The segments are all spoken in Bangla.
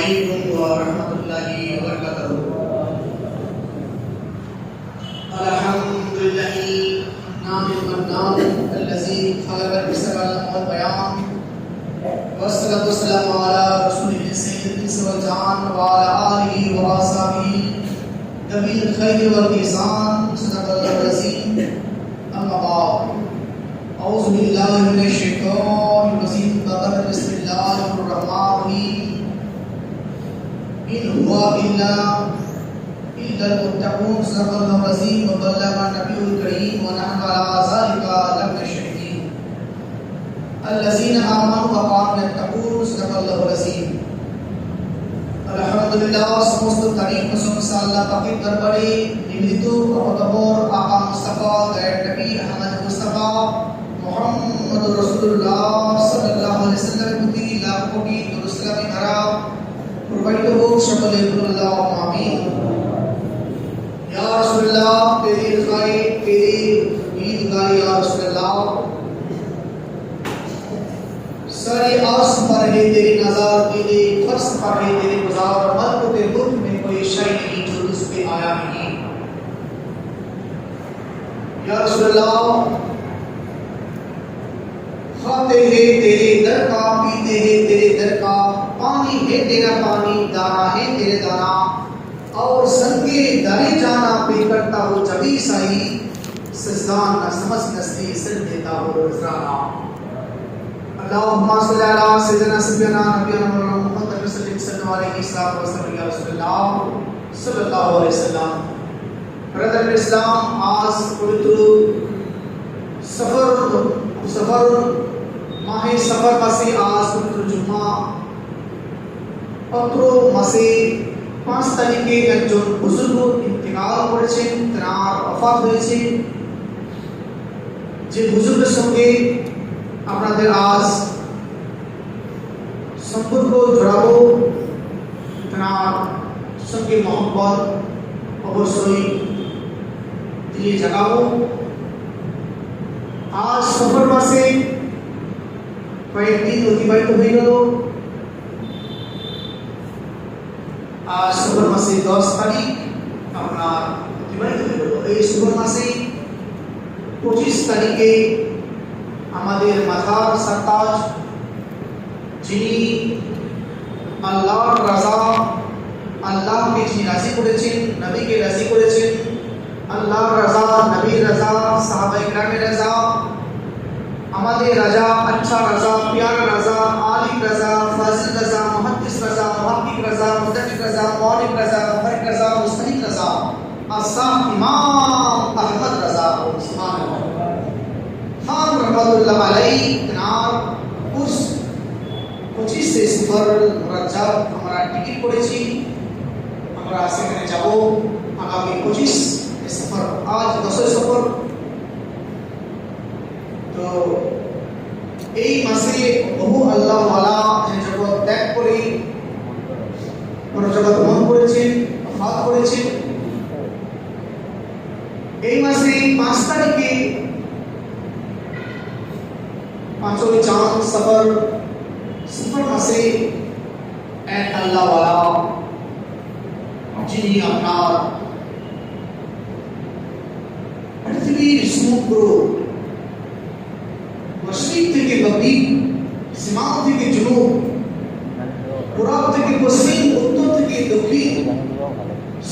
عليكم ورحمة الله وبركاته. الحمد لله نعم المنان الذي خلق البشر والبيان، والصلاة والسلام على رسوله سيد الإنس والجان وعلى آله وأصحابه نبي الخير والإحسان صدق الله العظيم. أما بعد، أعوذ بالله من الشيطان الرجيم. بسم الله الرحمن الرحيم. إن هو إلا المتقون صدق الله العظيم وبلغ النبي الكريم ونحن على ذلك لمن الشاهدين الذين آمنوا وكانوا يتقون صدق الله العظيم. আলহামদুলিল্লাহ, সমস্ত তারিফ প্রশংসা আল্লাহ পাকের দরবারে নিবেদিত। অতঃপর আকা মুস্তাফা গায়ের নবী আহমদ মুস্তাফা মুহাম্মদুর রাসূলুল্লাহ সাল্লাল্লাহু আলাইহি ওয়াসাল্লামের প্রতি লাখ কোটি দরুদ সালামের ধারা প্রবাহিত হোক। সকলে বলুন আল্লাহুম্মা আমিন। ইয়া রাসূলুল্লাহ, তেরি খায়ে তেরি ঈদগাহ ইয়া রাসূলুল্লাহ, सारे आस पर है तेरी नज़र, तेरे फर्श पर है तेरे गुजार, मल्क के मुल्क में कोई शय नहीं जो उस पे आया नहीं। या रसूलल्लाह, खाते हैं तेरे दर का, पीते हैं तेरे दर का, पानी है तेरा पानी, दाना है तेरे दाना, और संगे दाने जाना पे करता हो जबी सही, सजदान न समझ नस्ती सिर देता हो नजराना। अल्लाहुम्मा सल्ली अला सय्यिदना सय्यिदना नबियना मुहम्मद सल्लल्लाहु अलैहि वसल्लम या रसूलल्लाह सल्लल्लाहु अलैहि वसल्लम। ब्रदर इस्लाम, आज पवित्र सफर माह सफर मासे आज पवित्र जुम्मा পত্র মাসে 5 তারিখে একজন বুজুর্গ ইন্তেকাল করেছেন, তার ওফাত হয়েছে। যে বুজুর্গের সঙ্গে আপনাদের আজ সম্পর্ক জড়াবো, তার সঙ্গে মহব্বত অবশ্যই দিয়ে জাগাবো। আজ সফর মাসে কয়েকদিন অতিবাহিত হয়ে গেল। আজ সফর মাসে 10 তারিখ আপনার অতিবাহিত হয়ে গেল। এই সফর মাসে 25 তারিখে আমাদের মাথার সরতাজ, যিনি আল্লাহর রাজা, আল্লাহকে যিনি রাজি করেছেন, নবীকে রাজি করেছেন, আল্লাহর রাজা, নবীর রাজা, সাহাবায়ে কেরামের রাজা, আমাদের রাজা, আচ্ছা রাজা, প্যারা রাজা, আলিম রাজা, ফাজিল রাজা, মুহাদ্দিস রাজা, মুহাক্কিক রাজা, মুদাক্কিক রাজা, মুআল্লিম রাজা, ফারিক রাজা, মুস্তাহিদ রাজা, আসাহ ইমাম আহমদ রাজা। সুবহানাল্লাহ। খান রহমাতুল্লাহ আলাইহি তার উস 25 से सफर মুরাজ্জাব আমরা টিকিট করেছি, আমরা সেখানে যাব আগামী 25 সফর। আজ 10 সফর। তো এই মাসে বহু আল্লাহ ওয়ালা জগৎ ত্যাগ করে জগৎ গমন করেছেন, ওফাত করেছেন। এই মাসে 5 তারিখে পাঁচই চাঁদ সফর মাসে এক আল্লাহ ওয়ালা যিনি আপনার পৃথিবীর সমগ্র মশরিক থেকে মাগরিব, সিমাত থেকে জুনুব, পূরব থেকে পশ্চিম, উত্তর থেকে দক্ষিণ,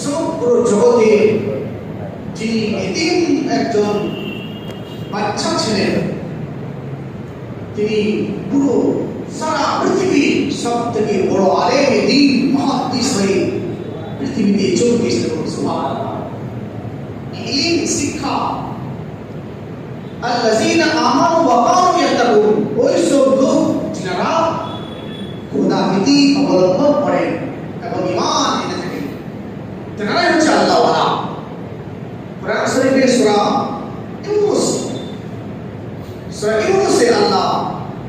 সমগ্র জগতে যিনি এতিম একজন বাচ্চা ছিলেন, তিনি পুরো সারা পৃথিবীর সব থেকে বড় আলেম দ্বীন মুহাদ্দিস হয়ে পৃথিবীতে চলতে এসেছেন। সুবহানাল্লাহ। ইলম শিক্ষা, আল্লাযীনা আমানু ওয়া কানু ইয়াত্তাকুন, ওই সব লোক যারা খোদাভীতি অবলম্বন করেন এবং ঈমান এনে থাকেন, তারাই হচ্ছে আল্লাহ ওয়ালা। কোরআন শরীফের সূরা ইউনূস আল্লাহ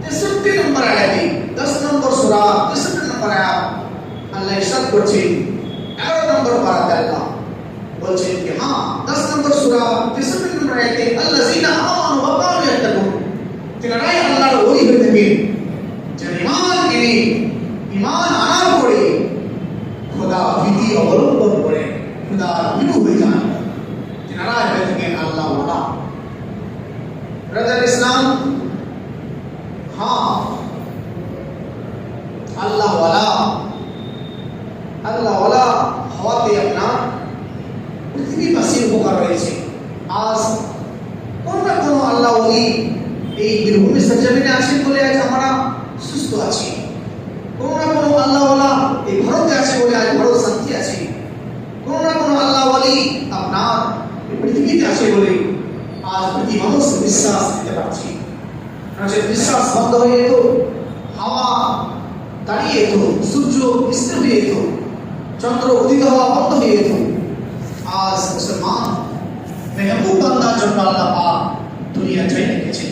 63 নম্বর আয়াতে 10 নম্বর সূরা 63 নম্বর আয়াত আল্লাহ ইরশাদ করছেন। 11 নম্বর পারাতে আল্লাহ বলছেন যে হ্যাঁ 10 নম্বর সূরা 63 নম্বর আয়াতে আল্লাযীনা আমানু ওয়া কানু ইয়াত্তাকুন, তারাই আল্লাহর ওলি হয়ে থাকেন যারা ঈমান এনে ঈমান আনার পরে অবলম্বন করে খুদার বিরু হয়ে যান, তেনারা হয়ে থাকেন আল্লাহ ওয়ালা। ব্রাদার ইসলাম, হ্যাঁ, আল্লাহ ওয়ালা হওয়াতে আপনার পৃথিবীবাসীর উপকার রয়েছে। আজ কোন না কোনো আল্লাহ ওলি এই বীরভূমি সজ্জামিনে আছেন বলে আজ আমরা সুস্থ আছি। কোন না কোনো আল্লাহ ওয়ালা এই ভারতে আছে বলে আজ ভারত শান্তি আছে। কোন না কোনো আল্লাহ ওলি আপনার পৃথিবীতে আছে বলে আজ প্রতি মানুষ বিশ্বাস দিতে পারছি। বিশ্বাস বন্ধ হয়ে যেত, হাওয়া দাঁড়িয়ে যেত, সূর্য স্থির হয়ে যেত, চন্দ্র উদিত হওয়া বন্ধ হয়ে যেত। আজ মুসলমান মেহবুব বান্দার জন্য আল্লাহ পাক দুনিয়া চাই রেখেছেন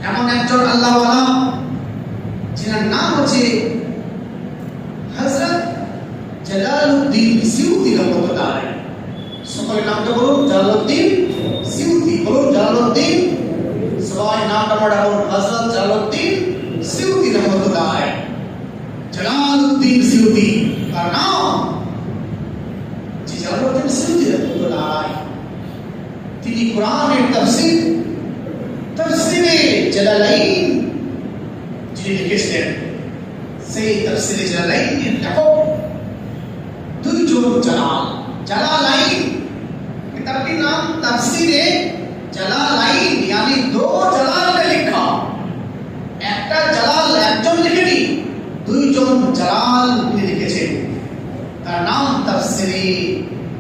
এমন একজন আল্লাহ ওয়ালা, যিনার নাম হচ্ছে হযরত জালালউদ্দিন সিউতি রহমাতুল্লাহ আলাইহি। সকলে নামটা বলুন, জালালউদ্দিন সিউতি। বলুন জালালউদ্দিন, সবাই নামটা পড়া বলুন, হযরত জালালউদ্দিন সিউতি রহমাতুল্লাহ আলাইহি। জালালউদ্দিন সিউতি তার নাম, যে জালালউদ্দিন সিউতি রহমাতুল্লাহ আলাইহি তিনি কোরআনের তাফসীরে জালালাইন যিনি লিখেছিলেন, সেই তাফসীরে জালালাইনের লেখক দুইজন জালালাইন। কিতাবটির নাম তাফসীরে জালালাইন, यानी दो জালাল ने लिखा। একটা জালাল একজন লিখেনি, দুইজন জালাল তিনি লিখেছেন। তার নাম তাফসীরে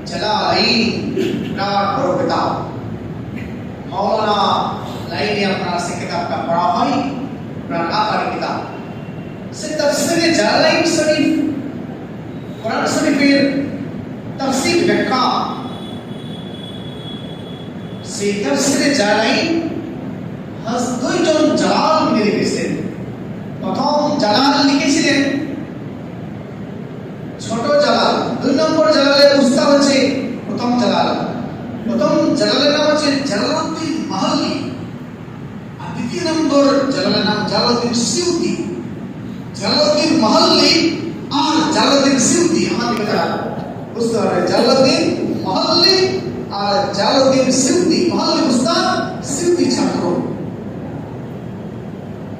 জালালাইন। তার বড় কিতাব मौलाना लाइने अपना से किताब का पढ़ा है, कुरान आखिरी किताब से तफसीर जालालाइन शरीफ, कुरान शरीफের तफसीर ব্যাখ্যা। সেই তফসিরে জালালাইন দুইজন জালাল মিলে লিখেছেন। প্রথম জালাল লিখেছিলেন ছোট জালাল, দুই নম্বর জালালের উস্তাদ হচ্ছে প্রথম জালাল। প্রথম জালালের নাম হচ্ছে জালালউদ্দিন মাহল্লি, আর দ্বিতীয় নম্বর জালালের নাম জালালউদ্দিন সিউতি। জালালউদ্দিন মাহল্লি আর জালালউদ্দিন সিউতি আমাদের কথা বুঝতে হবে। জালালউদ্দিন মাহল্লি আর জালালউদ্দিন সিউতি, মাহল্লি উস্তাদ, সিউতি ছাত্র।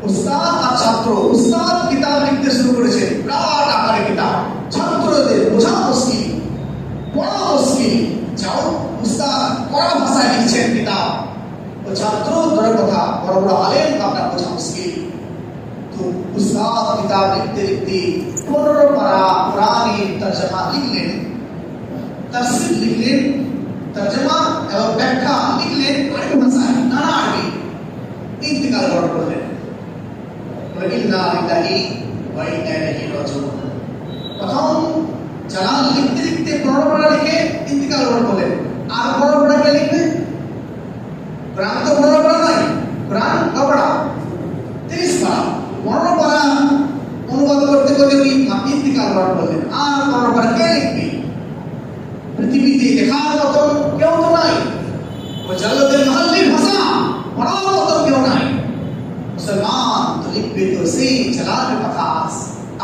উস্তাদ আর ছাত্র, উস্তাদ কিতাব লিখতে শুরু করেছেন, বিরাট আকারে কিতাব, ছাত্রদের বোঝা মুশকিল, পড়া মুশকিল। যাও উস্তাদ পড়া ভাষায় লিখছেন কিতাব, ও ছাত্র দূরের কথা বড় বড় আলেম আপনার বোঝা মুশকিল। তো উস্তাদ কিতাব লিখতে লিখতে 15 পারা কোরআনের তরজমা লিখলেন, তাফসীর লিখলেন, তরজমা এবং ব্যাখ্যা লিখলেন আরবি ভাষায়, নানা আরবি। ইন্তেকাল করলেন। ইন্না লিল্লাহি ওয়া ইন্না ইলাইহি রাজিউন। প্রথম জালাল লিখতে লিখতে 15 পারা লিখে ইন্তেকাল করলেন। আর বড় বড় কে লিখবে? কোরআন তো বড় বড় নয়, কোরআন কপড়া 30 পারা, 15 পারা অনুবাদ করতে করতে উনি ইন্তেকাল করলেন। আর 15 পারা কে লিখবে? পৃথিবীতে লেখার মতন কেউ তো নাই। ও জালালউদ্দিন মাহল্লির ভাষা পড়ার মতন কেউ নাই। মুসলমান তো লিখবে তো সেই জালালের কথা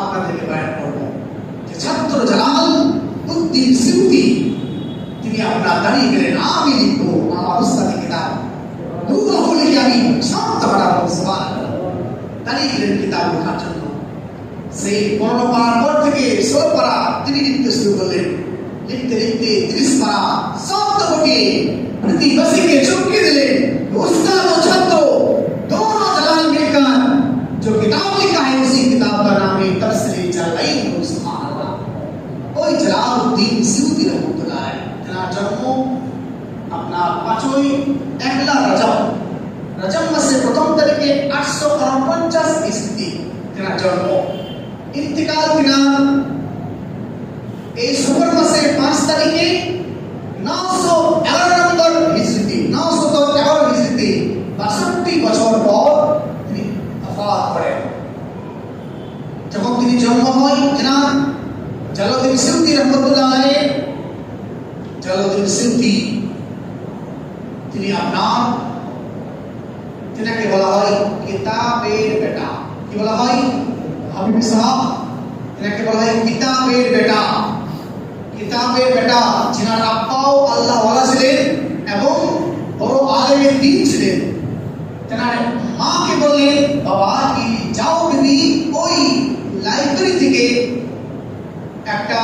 আপনাদেরকে বয়ান করবো। যে ছাত্র জালালউদ্দিন সিউতি তিনি আপনার দাঁড়িয়ে গেলেন, আমি লিখবো আমার উস্তাদি কিতাব, হুবহু লিখে আমি সমাপ্ত করাবো। সুবহানাল্লাহ। দাঁড়িয়ে গেলেন কিতাব লেখার জন্য। সেই 15 পারার পর থেকে 16 পারা তিনি লিখতে শুরু করলেন। লিখতে লিখতে 30 পারা সমাপ্ত ঘটিয়ে পৃথিবীবাসীকে চমকে দিলেন। उस्ताद और छात्र दोनों जलाल मिलकर जो किताब लिखा है उसी किताब का नाम है तफसीर जालालाइन। सुभान अल्लाह। ওই জালালউদ্দিন সিউতি রহমাতুল্লাহ আলাইহি তেনার জন্ম আপনার 5ই একলা রজব মাসের প্রথম তারিখে 849 খ্রিস্টাব্দে তেনার জন্ম। ইন্তেকাল তেনার এই সফর মাসের 5 তারিখে 911 নম্বর হিজরিতে, 911 হিজরিতে 62 বছর পর তিনি ওফাত করেন। যখন তিনি জন্ম হয় জনাব জালালউদ্দিন সিউতি রহমাতুল্লাহ আলাইহি, জালালউদ্দিন সিউতি তিনি আপনার তেনাকে বলা হয় কিতাবের বেটা। কি বলা হয়? হাবিব সাহেব তেনাকে বলা হয় কিতাবের বেটা। কিতাবের বেটা, যিনার আব্বাও আল্লাহ ওয়ালা ছিলেন এবং বড় আলেমের দিন ছিলেন, তেনার মাকে বললেন, বাবা কি যাও তুমি ওই লাইব্রেরি থেকে একটা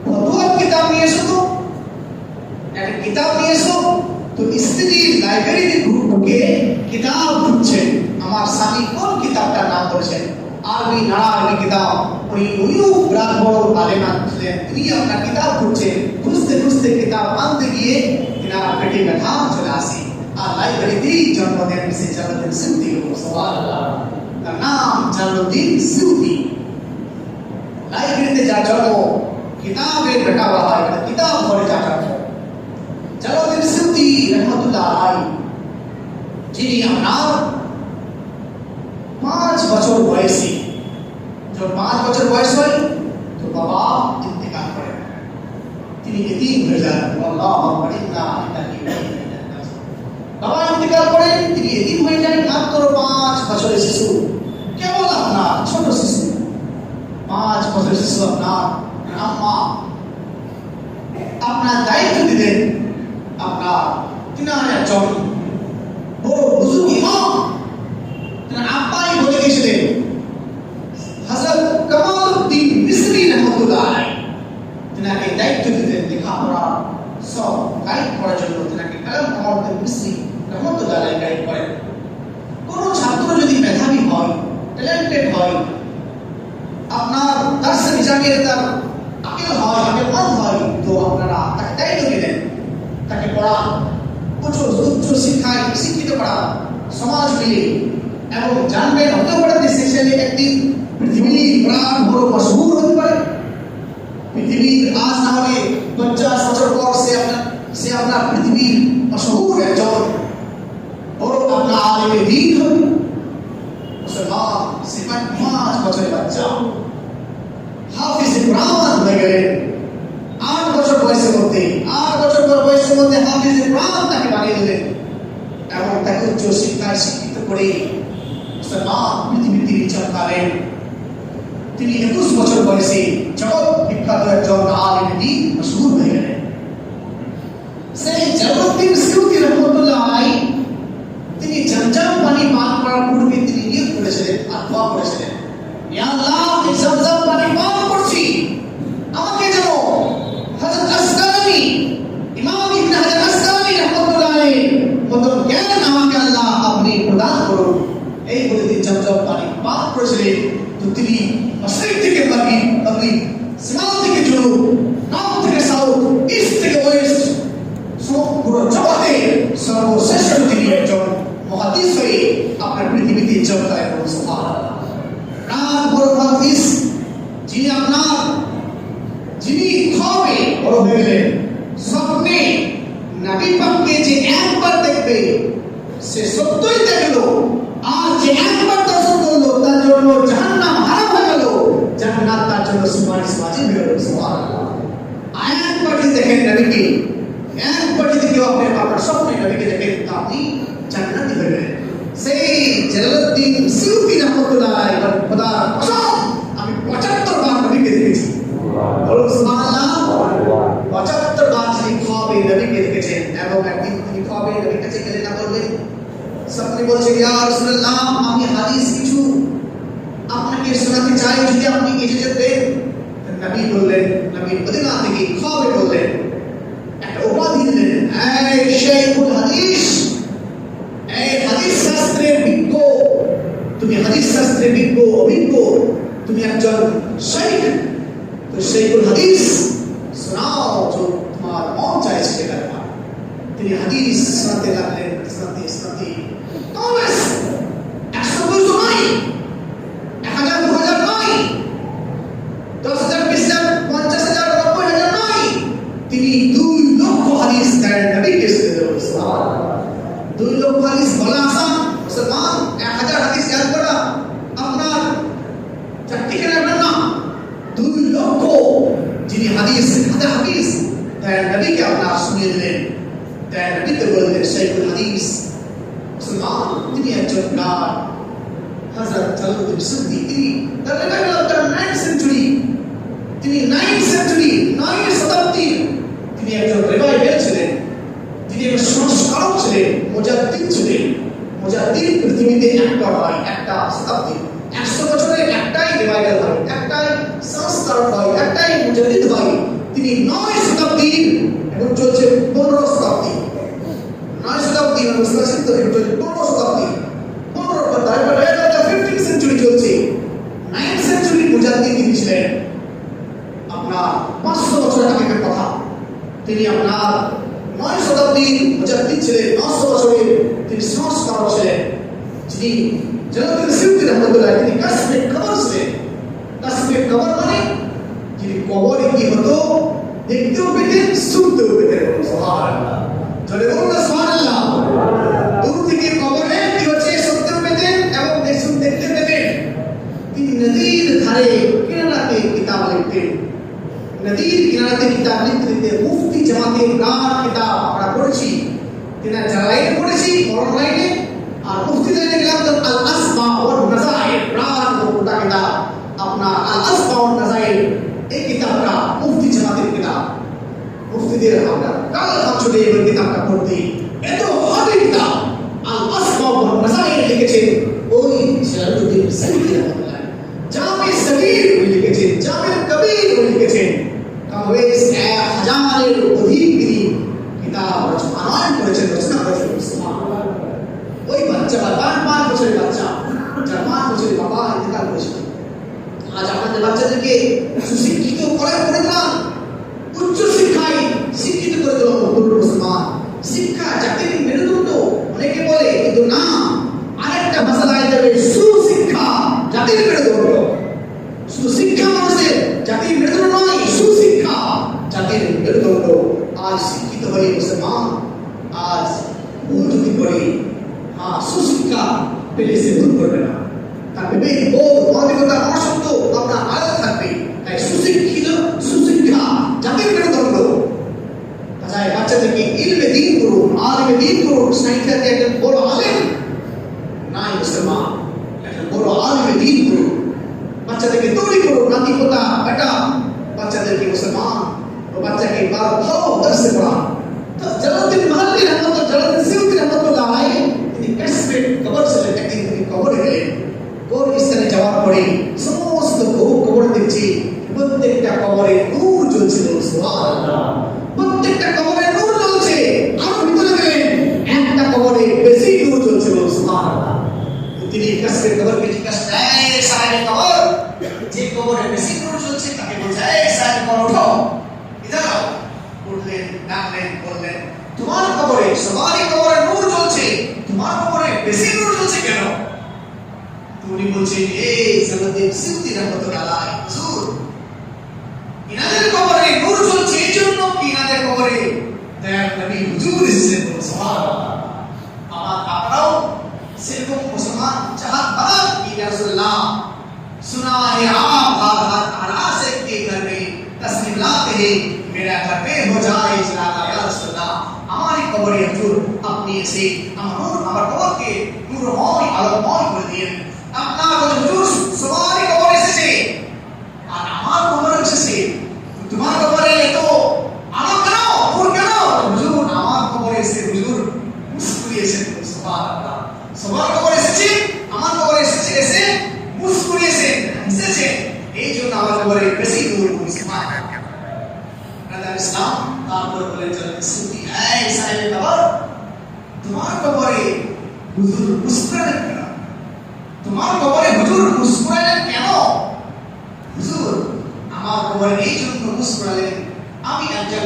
ফতোয়ার কিতাব নিয়ে এসো, তো একটা কিতাব নিয়ে এসো। তো স্ত্রী লাইব্রেরিতে ঢুকে কিতাব খুঁজছেন, আমার স্বামী কোন কিতাবটার নাম বলেছেন, আরবি না আরবি কিতাব। উনিও বিরাট বড় আলেমা ছিলেন, তিনি আপনার কিতাব খুঁজছেন। খুঁজতে খুঁজতে কিতাব আনতে গিয়ে তিনার পেটে ব্যথা চলে আসে, আর লাইব্রেরিতেই জন্ম দেন সে জালালউদ্দিন সিউতি। সুবহানাল্লাহ, তার নাম জালালউদ্দিন সিউতি। লাইব্রেরিতে যা জন্ম, কিতাবের বেটা বলা হয়, কিতাব পড়ে যা জন্ম। জালালউদ্দিন সিউতি রহমাতুল্লাহ আলাইহি, যিনি আপনার 5 বছর বয়সী, যখন 5 বছর বয়স হয় তো বাবা ইন্তেকাল করেন, তিনি এতিম হয়ে যান। আল্লাহু আকবার, ইন্না লিল্লাহি ওয়া ইন্না ইলাইহি রাজিউন। বাবা ইন্তেকাল করেন, তিনি এতিম হয়ে যান। মাত্র 5 বছরের শিশু, কেবল আপনার ছোট শিশু, 5 বছরের শিশু। আপনার আম্মা আপনার দায়িত্ব দিলেন, আপনার তিনার একজন বড় বুজুর্গ ইমাম, তিনার আব্বাই বলে গেছিলেন হযরত কামালউদ্দিন মিসরি রহমাতুল্লাহ আলাইহি, তিনাকে দায়িত্ব দিতেন লেখাপড়া সব গাইড করার জন্য। তিনাকে কামালউদ্দিন মিসরি রহমাতুল্লাহ আলাইহি গাইড করেন। কোন ছাত্র যদি মেধাবী হয়, ট্যালেন্টেড হয়, আপনার দার্সে নিজামের তার আকিল হয়, আকলমন্দ হয়, তো আপনারা তাকে দায়িত্ব দিলেন, তাকে পড়ান, উচ্চ শিক্ষায় শিক্ষিত করা, সমাজ মিলে, এবং জানবেন হতে পারে দেশে ছেলে একদিন পৃথিবীর প্রাণ বড় মশহুর হতে পারে। পৃথিবীর আজ না হলে 50 বছর পর সে আপনার পৃথিবীর মশহুর একজন বড় আপনার আলেমে দ্বীন হবে। মুসলমান সে 5 বছরের বাচ্চা হাফিজে কুরআন হয়ে গেলেন 8 বছর বয়সের মধ্যে। 8 বছর বয়সের মধ্যে হাফিজে কুরআন তাকে বানিয়ে দিলেন এবং তাকে উচ্চ শিক্ষায় শিক্ষিত করে মুসলমান পৃথিবীর তিনি চমকালেন। তিনি 21 বছর বয়সে জগৎ বিখ্যাত একজন আলেম দ্বীন মশহুর হয়ে গেলেন। সেই জালালউদ্দিন সিউতি রহমাতুল্লাহ আলাইহি, তিনি জমজম পানি পান করার পূর্বে তিনি নিয়ত করেছিলেন আর দোয়া করেছিলেন, ইয়া আল্লাহ আমি জমজম পানি পান করছি, আমাকে যেন হযরত আসকালানি, ইমাম ইবনে হাজার আসকালানি রহমাতুল্লাহ আলাইহি মতো জ্ঞান আমাকে আল্লাহ আপনি প্রদান করুন। এই বলে তিনি জমজম পানি পান করেছিলেন। তো তিনি মাশরিক থেকে মাগরিব, শিমাল থেকে জনুব, নর্থ থেকে সাউথ, ইস্ট থেকে ওয়েস্ট, পুরো জগতে সর্বশ্রেষ্ঠ তিনি একজন মুহাদ্দিস হয়ে আপনার পৃথিবীতে চমকায়। সুবহানাল্লাহ, রাত বড় মুহাদ্দিস, যিনি খাবে বড় হয়ে গেলেন। স্বপ্নে নবী পাককে যে একবার দেখবে সে সত্যই দেখলো, আর যে একবার দর্শন করলো তার জন্য জাহান্নাম হারাম হয়ে গেল, জান্নাত তার জন্য সুপারিশ ওয়াজিব হয়ে গেল। সুবহানাল্লাহ, একবার যদি দেখেন নবীকে, একবার যদি কেউ আপনার স্বপ্নে নবীকে দেখেন তা আপনি জান্নাতি হয়ে গেলেন। সেই জালালউদ্দিন সিউতি রহমাতুল্লাহ আলাইহি খোদার কসম, আমি 75 বার নবীকে দেখেছি। সুবহানাল্লাহ, 75 বার তিনি খাবে নবীকে দেখেছেন। এবং একদিন তিনি খাবে নবীর কাছে গেলেন, না বলবেন স্বপ্নে বলছে, ইয়া রাসূলুল্লাহ আমি হাদিস কিছু আপনাকে শোনাতে চাই, যদি আপনি ইজাজত দেন। নবী বললেন, নবী মদিনা থেকে খাবে বললেন, একটা উপাধি দিলেন, এই শাইখুল হাদিস, এই হাদিস শাস্ত্রের বিজ্ঞ, তুমি হাদিস শাস্ত্রের বিজ্ঞ, অভিজ্ঞ, তুমি একজন শাইখ, তো শাইখুল হাদিস শোনাও, जो তোমার মন চাইছে সেটা। তিনি হাদিস শোনাতে লাগলেন, শোনাতে শোনাতে তবে 100 নয়, 1000 2000 নয়, 10,000 20,000 50,000 90,000 নয়, তিনি 2 লক্ষ হাদিস তার নবীকে শোনালেন। সুবহানাল্লাহ, 2 লক্ষ হাদিস বলা আসান, মুসলমান 1000 হাদিস ইয়াদ করা আপনার চারটিখানে আপনার না। 2 লক্ষ যিনি হাদিস তার নবীকে আপনার শুনিয়ে দিলেন, তার নবীকে বললেন শাইখুল হাদিস। মুসলমান তিনি একজন গান হযরত জালালউদ্দিন সিউতি, তিনি the level of the 9th century, তিনি 9th সেঞ্চুরি 9 ছিলেন আপনার 500 বছর আগের কথা। তিনি আপনার 9 শতাব্দীর মুজাদ্দিদ ছিলেন, 900 বছরের তিনি সংস্কারক ছিলেন, যিনি জালালউদ্দিন সিউতি রহমাতুল্লাহ তিনি কাসবে কবর ছিলেন। কাসবে কবর মানে যিনি কবরে কি হতো দেখতেও পেতেন, শুনতেও পেতেন। সুবহানাল্লাহ, চলে বলুন না সুবহানাল্লাহ। দূর থেকে কবরে কি হচ্ছে শুনতেও পেতেন এবং দেখতে পেতেন। তিনি নদীর ধারে কিনারাতে কিতাব লিখতেন, নদীর কিনারাতে কিতাব লিখতে মুফতি জামাতের প্রাণ কিতাব আমরা পড়েছি, তিনি জালাইন পড়েছি অনলাইনে, আর মুফতি লাইনে গেলাম তো আল আসমা ওয়াল নাযাইর প্রাণ গোটা কিতাব আপনার আল আসমা ওয়াল নাযাইর। এই কিতাবটা মুফতি জামাতের কিতাব, মুফতিদের আমরা কাল খামছড়ে এই কিতাবটা পড়তে এত ভালো কিতাব আল আসমা ওয়াল নাযাইর লিখেছেন ওই জালালউদ্দিন সিউতি রহমাতুল্লাহ। জামে সগীর উনি লিখেছেন, জামে কবির উনি লিখেছেন। কমবেশ 1000-এর অধিক তিনি কিতাব রচনা করেছেন। সুবহানাল্লাহ। ওই বাচ্চা 5 বছরের বাচ্চা, যার 5 বছরের বাবা ইন্তেকাল করেছিল। আজ আমাদের বাচ্চাদেরকে সুশিক্ষিত করে দিলাম, উচ্চ শিক্ষায় শিক্ষিত করে দিলাম। মুসলমান শিক্ষা জাতির মেরুদণ্ড অনেকে বলে, কিন্তু না, আরেকটা ভাষা লাগাই যাবে, সুশিক্ষা জাতির মেরুদণ্ড। শুধু শিক্ষা মানুষের জাতির মেরুদণ্ড নয়, সুশিক্ষা জাতির মেরুদণ্ড। আজ শিক্ষিত হয়ে মুসলমান আজ ভুল যদি করে, সুশিক্ষা পেলে সে ভুল করবে না, তার বিবেক বোধ মানবিকতা মনুষ্যত্ব আপনার আলাদা থাকবে। তাই সুশিক্ষা জাতির মেরুদণ্ড। তাই বাচ্চাদেরকে ইলমে দ্বীন করুন, আলিমে দ্বীন করুন। সাইন্সের একজন বড় আলেম নাই মুসলমান, একজন বড় আলিমে দ্বীন করুন। বাচ্চাদেরকে তৈরি করুন, নাতি পোতা বেটা বাচ্চাদেরকে মুসলমান ও বাচ্চাকে ভালো দর্শে পড়ান। তো জালালউদ্দিন মাহল্লি রহমাতুল্লাহ, জালালউদ্দিন সিউতি রহমাতুল্লাহ আলাইহি তিনি কাসবে কবর ছিলেন। একদিন তিনি কবরে গেলেন, কবরস্থানে যাওয়ার পরে সমস্ত কবর দেখছি, প্রত্যেকটা কবরে নূর জ্বলছিল। সুবহানাল্লাহ, প্রত্যেকটা কবরে নূর জ্বলছে। আরো ভিতরে গেলেন, একটা কবরে বেশি নূর জ্বলছিল। সুবহানাল্লাহ। তিনি কাসবে কবরকে জিজ্ঞাসা করলেন, এই সাহেবের কবর, যে কবরে বেশি নূর জ্বলছে তাকে বলছে, এই সাহেব কবর উঠো, ইধর আও। উঠলেন, ডাকলেন, বললেন, তোমার কবরে সবারই কবরে নূর জ্বলছে, তোমার কবরে বেশি নূর জ্বলছে কেন? উনি বলছেন, এই জালালউদ্দিন সিউতি রহমাতুল্লাহ আলাইহি, হুজুর, ইনাদের কবরে নূর জ্বলছে এই জন্য কি ইনাদের কবরে দয়ার নবী হুজুর এসেছেন। সুবহানাল্লাহ। আপনারাও সেরকম মুসলমান চাহাত বাদ কি রাসূলুল্লাহ सुना है आप हर हर अनासे के घर में तस्लीम लाते हैं, मेरा घर पे हो जाए इजलाला या रसूलुल्लाह। हमारी कब्र हुजूर अपनी से আমার কবরকে নূরময় আলোকময় করে দিন। আপনার হুজুর সবারই কবর এসেছে, আর আমার কবর এসেছে, তোমার কবরে এত আলো কেন, নূর কেন? হুজুর আমার কবরে এসে হুজুর মুস্কুরিয়েছেন। সুবহানাল্লাহ। সবার কবর এসেছে, আমার কবরে এসেছে, এসে মুস্কুরিয়েছেন, হেসেছেন, এই জন্য আমার কবরে বেশি নূর। সুবহানাল্লাহ। ইসলাম তারপর বলেন, সিউতি, এই সাহেবের কবর, তোমার কবরে হুজুর মুস্কুরালেন কেন? তোমার কবরে হুজুর মুস্কুরালেন কেন? হুজুর আমার কবরে এই জন্য মুস্কুরালেন, আমি একজন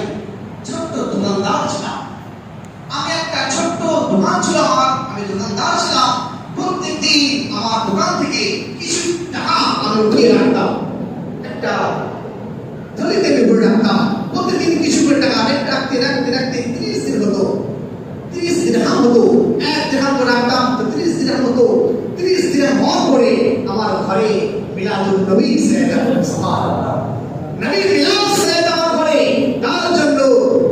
ছোট্ট দোকানদার ছিলাম, আমি একটা ছোট্ট দোকান ছিল আমার, আমি দোকানদার ছিলাম। প্রত্যেকদিন আমার দোকান থেকে কিছু টাকা আমি উঠিয়ে রাখতাম, একটা থলিতে ভরে রাখতাম। প্রত্যেকদিন কিছু করে টাকা রাখতে রাখতে রাখতে 30 দিন হতো, 30 দিরহাম হতো। 1 দিরহাম করে রাখতাম তো 30 দিরহাম হতো। 30 দিরহাম হওয়ার পরে আমার ঘরে মিলাদুন নবী সাল্লাল্লাহু সুবহানাল্লাহ, নবীর মিলাদ সাল্লাল্লাহু আমার ঘরে, তার জন্য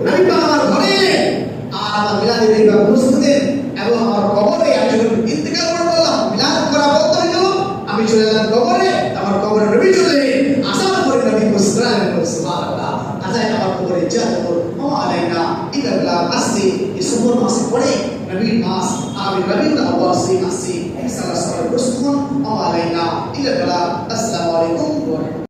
নবী পাক আমার ঘরে আর আমার মিলাদের নবী প্রস্তুতেন। এবং আমার কবরে একজন ইন্তেকাল করলাম, মিলাদ করা বন্ধ হয়ে গেল, আমি চলে এলাম কবরে, আমার কবরে নবী চলে আসার পরে নবী মুস্কুরালেন। সুবহানাল্লাহ। আজাই আমার কবরে জান্নাত ও আলাইনা ইল্লা আসি। এই সুবহান মাসে পড়ে নবীর মাস আমি রবিউল আউয়াল আসি সাল্লাল্লাহু আলাইহি ওয়াসাল্লাম ও আলাইনা ইল্লা। আসসালামু আলাইকুম ওয়া